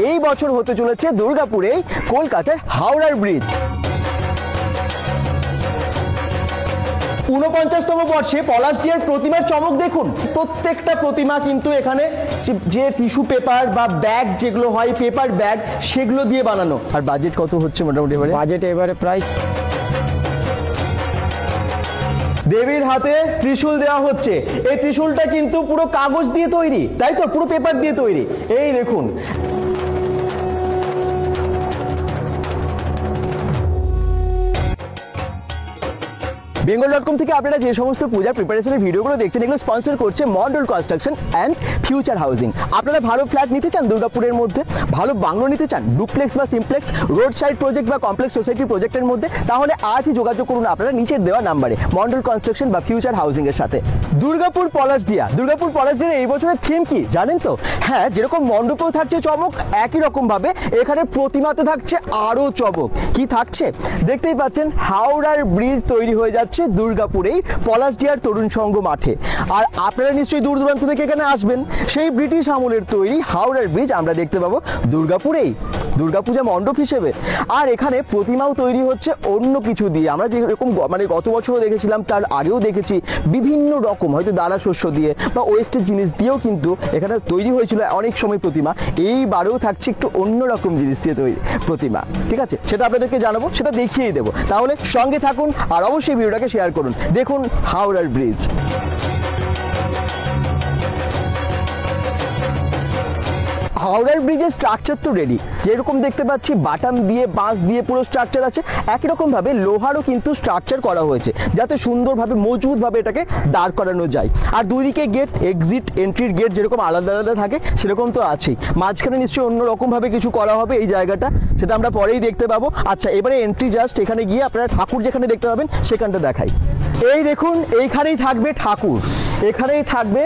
এই বছর হতে চলেছে দুর্গাপুরে কলকাতার হাওড়ার ব্রিজ। ৪৯তম বর্ষে পলাশডিহার প্রতিমার চমক দেখুন। প্রত্যেকটা প্রতিমা কিন্তু এখানে যে টিস্যু পেপার বা ব্যাগ যেগুলো হয়, পেপার ব্যাগ, সেগুলো দিয়ে বানানো। আর বাজেট কত হচ্ছে মোটামুটি? বাজেট এবারে প্রায় দেবীর হাতে ত্রিশূল দেওয়া হচ্ছে। এই ত্রিশূলটা কিন্তু পুরো কাগজ দিয়ে তৈরি, তাই তো? পুরো পেপার দিয়ে তৈরি। এই দেখুন, bengal.com থেকে আপনারা যে সমস্ত পূজার প্রিপারেশনের ভিডিওগুলো দেখছেন, এগুলো স্পন্সর করছে Mondal construction and future housing. আপনারা ভালো ফ্ল্যাট নিতে চান দুর্গাপুরের মধ্যে, ভালো বাংলো নিতে চান ডুপ্লেক্স বা সিমপ্লেক্স, রোড সাইড প্রজেক্ট বা কমপ্লেক্স সোসাইটি প্রজেক্টের মধ্যে, তাহলে আজই যোগাযোগ করুন আপনারা নিচের দেওয়া নাম্বারে মন্ডল কনস্ট্রাকশন বা ফিউচার হাউজিং এর সাথে। দুর্গাপুর পলাশডিহা এই বছরের থিম কি জানেন তো? হ্যাঁ, যেরকম মণ্ডপেও থাকছে চমক, একই রকম ভাবে এখানে প্রতিমাতে থাকছে আরো চমক। কি থাকছে দেখতেই পাচ্ছেন, হাওড়ার ব্রিজ তৈরি হয়ে যাচ্ছে দুর্গাপুরেই পলাশডিহার তরুণ সংঘ মাঠে। আর আপনারা নিশ্চয়ই দূর দূরান্ত থেকে এখানে আসবেন। সেই ব্রিটিশ আমলের তৈরি হাওড়ার ব্রিজ আমরা দেখতে পাবো দুর্গাপুরেই দুর্গাপূজা মণ্ডপ হিসেবে। আর এখানে প্রতিমাও তৈরি হচ্ছে অন্য কিছু দিয়ে। আমরা যেরকম মানে গত বছরও দেখেছিলাম, তার আগেও দেখেছি বিভিন্ন রকম, হয়তো দানা শস্য দিয়ে বা ওয়েস্টের জিনিস দিয়েও কিন্তু এখানে তৈরি হয়েছিল অনেক সময় প্রতিমা। এইবারেও থাকছে একটু অন্যরকম জিনিস দিয়ে তৈরি প্রতিমা। ঠিক আছে, সেটা আপনাদেরকে জানাবো, সেটা দেখিয়েই দেবো। তাহলে সঙ্গে থাকুন আর অবশ্যই ভিডিওটাকে শেয়ার করুন। দেখুন হাওড়ার ব্রিজ। হাওড়ার ব্রিজের স্ট্রাকচার তো রেডি, যেরকম দেখতে পাচ্ছি বাটাম দিয়ে বাঁশ দিয়ে পুরো স্ট্রাকচার আছে। একই রকম ভাবে লোহারও কিন্তু স্ট্রাকচার করা হয়েছে, যাতে সুন্দরভাবে মজবুতভাবে এটাকে দাঁড় করানো যায়। আর দুদিকে গেট, এক্সিট এন্ট্রির গেট যেরকম আলাদা আলাদা থাকে সেরকম তো আছেই। মাঝখানে নিশ্চয়ই অন্যরকম ভাবে কিছু করা হবে এই জায়গাটা, সেটা আমরা পরেই দেখতে পাবো। আচ্ছা, এবারে এন্ট্রি জাস্ট এখানে গিয়ে আপনারা ঠাকুর যেখানে দেখতে পাবেন সেখানটা দেখাই। এই দেখুন, এইখানেই থাকবে ঠাকুর, এখানেই থাকবে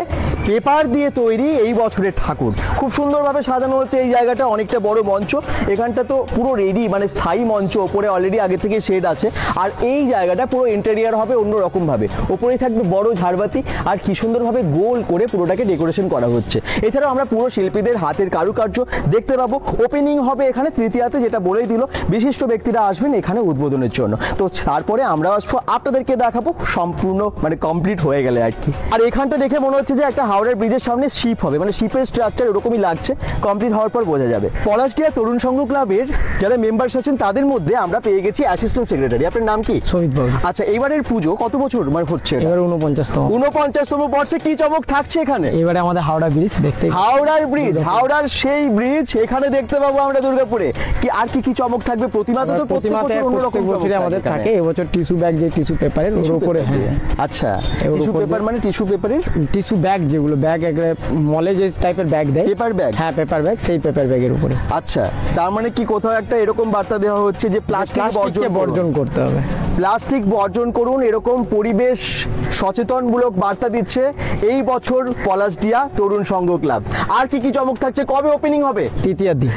পেপার দিয়ে তৈরি এই বছরের ঠাকুর। খুব সুন্দরভাবে সাজানো হচ্ছে এই জায়গাটা, অনেকটা বড় মঞ্চ। এখানটা তো পুরো রেডি, মানে স্থায়ী মঞ্চ, ওপরে অলরেডি আগে থেকে শেড আছে। আর এই জায়গাটা পুরো ইন্টেরিয়ার হবে অন্যরকম ভাবে, ওপরেই থাকবে বড় ঝাড়বাতি, আর কি সুন্দরভাবে গোল করে পুরোটাকে ডেকোরেশন করা হচ্ছে। এছাড়াও আমরা পুরো শিল্পীদের হাতের কারুকার্য দেখতে পাবো। ওপেনিং হবে এখানে তৃতীয়াতে, যেটা বলেই দিল, বিশিষ্ট ব্যক্তিরা আসবেন এখানে উদ্বোধনের জন্য। তো তারপরে আমরা আসবো, আপনাদেরকে দেখাবো সম্পূর্ণ মানে কমপ্লিট হয়ে গেলে আর কি। আর এখানটা দেখে মনে হচ্ছে যে একটা হাওড়ার ব্রিজের সামনে শিপ হবে, মানে শিপের স্ট্রাকচার এরকমই লাগছে। কমপ্লিট হওয়ার পর বোঝা যাবে। পলাশডিহা তরুণ সংঘ ক্লাবের যারা মেম্বার্স আছেন তাদের মধ্যে আমরা পেয়ে গেছি অ্যাসিস্ট্যান্ট সেক্রেটারি। আপনার নাম কি? সমিত বাবু। আচ্ছা, এইবারের পুজো কত বছর মানে হচ্ছে? এবার 49তম বর্ষে। কি চমক থাকছে এখানে? এবারে আমাদের হাওড়া ব্রিজ দেখতে, হাওড়ার ব্রিজ, হাওড়ার সেই ব্রিজ এখানে দেখতে পাবো আমরা দুর্গাপুরে। কি আর কি কি চমক থাকবে? প্রতিমাতে তো প্রতিমাতে অন্যরকম বছরে আমাদের থাকে। এবছর টিস্যু ব্যাগ, যে টিস্যু পেপারের ওর উপরে। আচ্ছা, টিস্যু পেপার মানে টিস্যু পেপারের টিস্যু ব্যাগ, যেগুলো ব্যাগ মলে যে টাইপের ব্যাগ দেয়, পেপার ব্যাগ। হ্যাঁ, পেপার ব্যাগ, সেই পেপার ব্যাগের উপরে। আচ্ছা, তার মানে কি কোথাও একটা এরকম বার্তা দেওয়া হচ্ছে যে প্লাস্টিক বর্জন করতে হবে, প্লাস্টিক বর্জন করুন, এরকম পরিবেশ সচেতনমূলক বার্তা দিচ্ছে এই বছর পলাশডিহা তরুণ সংঘ ক্লাব। আর কি কি চমক থাকছে? কবে ওপেনিং হবে?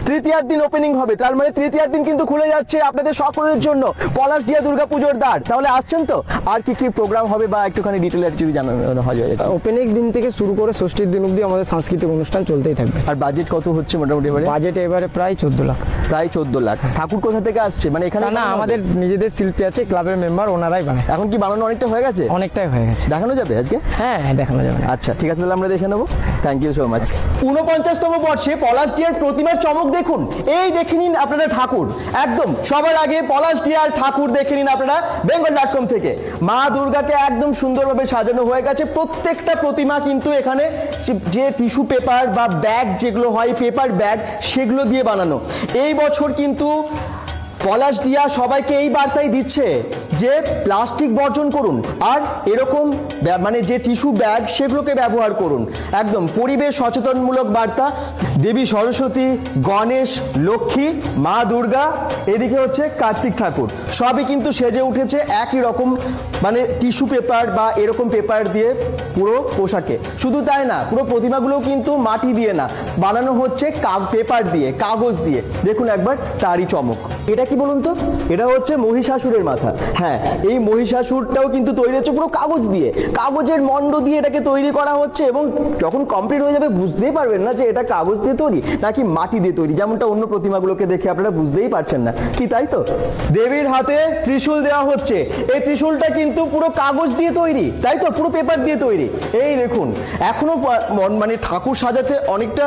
তৃতীয়ার দিন ওপেনিং হবে। তার মানে তৃতীয়ার দিন কিন্তু খুলে যাচ্ছে আপনাদের সকলের জন্য পলাশডিহা দুর্গাপুজোর দ্বার। তাহলে আসছেন তো? আর কি কি প্রোগ্রাম হবে বা একটুখানি ডিটেইলে যদি জানানো হয়? ওপেনিং দিন থেকে শুরু করে ষষ্ঠীর দিন অবধি আমাদের সাংস্কৃতিক অনুষ্ঠান চলতেই থাকবে। আর বাজেট কত হচ্ছে মোটামুটি? বাজেট এবারে প্রায় 14 লাখ। প্রায় 14 লাখ। ঠাকুর কোথা থেকে আসছে? মানে এখানে না, আমাদের নিজেদের শিল্পী আছে, ক্লাবের মেম্বার, ওনারাই বানায়। এখন কি বানানো অনেকটা হয়ে গেছে? অনেকটাই হয়ে গেছে। দেখানো যাবে আজকে? হ্যাঁ, দেখানো যাবে। আচ্ছা, ঠিক আছে, তাহলে আমরা দেখে নেবো। Thank you so much. 49তম বর্ষে পলাশডিহার প্রতিমার চমক দেখুন। এই দেখে নিন আপনারা ঠাকুর, একদম সবার আগে পলাশডিহার ঠাকুর দেখে নিন আপনারা bengal.com থেকে। মা দুর্গাকে একদম সুন্দরভাবে সাজানো হয়ে গেছে। প্রত্যেকটা প্রতিমা কিন্তু এখানে যে টিস্যু পেপার বা ব্যাগ যেগুলো হয়, পেপার ব্যাগ, সেগুলো দিয়ে বানানো। এই বছর কিন্তু পলাশডিহা সবাইকে এই বার্তাই দিচ্ছে যে প্লাস্টিক বর্জন করুন, আর এরকম মানে যে টিস্যু ব্যাগ সেগুলোকে ব্যবহার করুন। একদম পরিবেশ সচেতনমূলক বার্তা। দেবী সরস্বতী, গণেশ, লক্ষ্মী, মা দুর্গা, এদিকে হচ্ছে কার্তিক ঠাকুর, সবই কিন্তু সেজে উঠেছে একই রকম মানে টিস্যু পেপার বা এরকম পেপার দিয়ে পুরো পোশাকে। শুধু তাই না, পুরো প্রতিমাগুলো কিন্তু মাটি দিয়ে না, বানানো হচ্ছে পেপার দিয়ে, কাগজ দিয়ে। দেখুন একবার তারই চমক। এটা কি বলুন তো? এটা হচ্ছে মহিষাসুরের মাথা। হ্যাঁ, এই মহিষাসুরটাও কিন্তু তৈরি হচ্ছে পুরো কাগজ দিয়ে, কাগজের মণ্ড দিয়ে এটাকে তৈরি করা হচ্ছে, এবং যখন কমপ্লিট হয়ে যাবে বুঝতেই পারবেন না যে এটা কাগজ দিয়ে তৈরি নাকি মাটি দিয়ে তৈরি, যেমনটা অন্য প্রতিমাগুলোকে দেখে আপনারা বুঝতেই পারছেন না কি, তাই তো? দেবীর হাতে ত্রিশূল দেওয়া হচ্ছে, এই ত্রিশূলটা কিন্তু পুরো কাগজ দিয়ে তৈরি, তাই তো? পুরো পেপার দিয়ে তৈরি। এই দেখুন, এখনো মানে ঠাকুর সাজাতে অনেকটা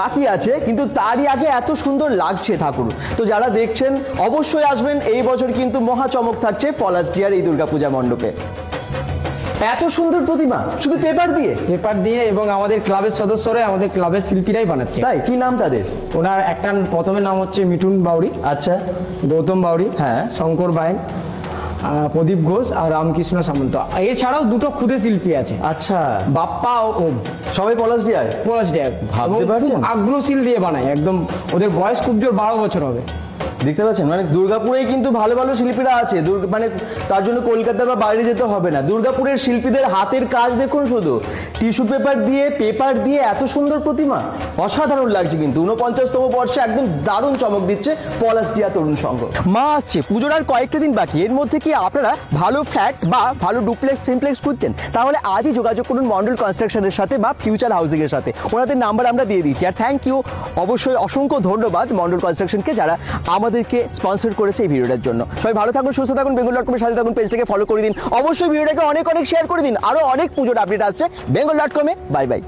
বাকি আছে, কিন্তু তারই আগে এত সুন্দর লাগছে ঠাকুর। তো যারা দেখছেন অবশ্যই আসবেন, এই বছর কিন্তু মহা চমক থাকছে পলাশডিহার এই দুর্গাপূজা মণ্ডপে। এত সুন্দর প্রতিমা শুধু পেপার দিয়ে এবং আমাদের ক্লাবের সদস্যরা, আমাদের ক্লাবের শিল্পীরাই বানাচ্ছে। তাই? কি নাম তাদের? ওনার একটা প্রথমে নাম হচ্ছে মিঠুন বাউরি, আচ্ছা, গৌতম বাউরি, হ্যাঁ, শঙ্কর বাইন, প্রদীপ ঘোষ আর রামকৃষ্ণ সামন্ত। এছাড়াও দুটো ক্ষুদে শিল্পী আছে, আচ্ছা, বাপ্পা ও ওম, সবাই পলাশডিহার। ভাবতে পারছেন? আগ্রহশীল দিয়ে বানায় একদম, ওদের বয়স খুব জোর 12 বছর হবে। দেখতে পাচ্ছেন, মানে দুর্গাপুরেই কিন্তু ভালো ভালো শিল্পীরা আছে, মানে তার জন্য কলকাতা বা বাইরে যেতে হবে না। দুর্গাপুরের শিল্পীদের হাতের কাজ দেখুন, শুধু টিস্যু পেপার দিয়ে এত সুন্দর প্রতিমা, অসাধারণ লাগছে। কিন্তু 49তম বর্ষে একদম দারুণ চমক দিচ্ছে পলাশডিহা তরুণ সংঘ। মা আসছে, পুজোর আর কয়েকটা দিন বাকি, এর মধ্যে কি আপনারা ভালো ফ্ল্যাট বা ভালো ডুপ্লেক্স সিমপ্লেক্স খুঁজছেন? তাহলে আজই যোগাযোগ করুন মন্ডল কনস্ট্রাকশনের সাথে বা ফিউচার হাউসিং এর সাথে, ওনাদের নাম্বার আমরা দিয়ে দিচ্ছি। আর থ্যাংক ইউ, অবশ্যই অসংখ্য ধন্যবাদ মন্ডল কনস্ট্রাকশনকে, যারা আমাদেরকে স্পন্সর করেছে এই ভিডিওটার জন্য। সবাই ভালো থাকুন, সুস্থ থাকুন, bengal.com এর সাথে থাকুন, পেজটাকে ফলো করে দিন, অবশ্যই ভিডিওটাকে অনেক শেয়ার করে দিন। আরো অনেক পুজোর আপডেট আসছে bengal.com এ। Bye bye.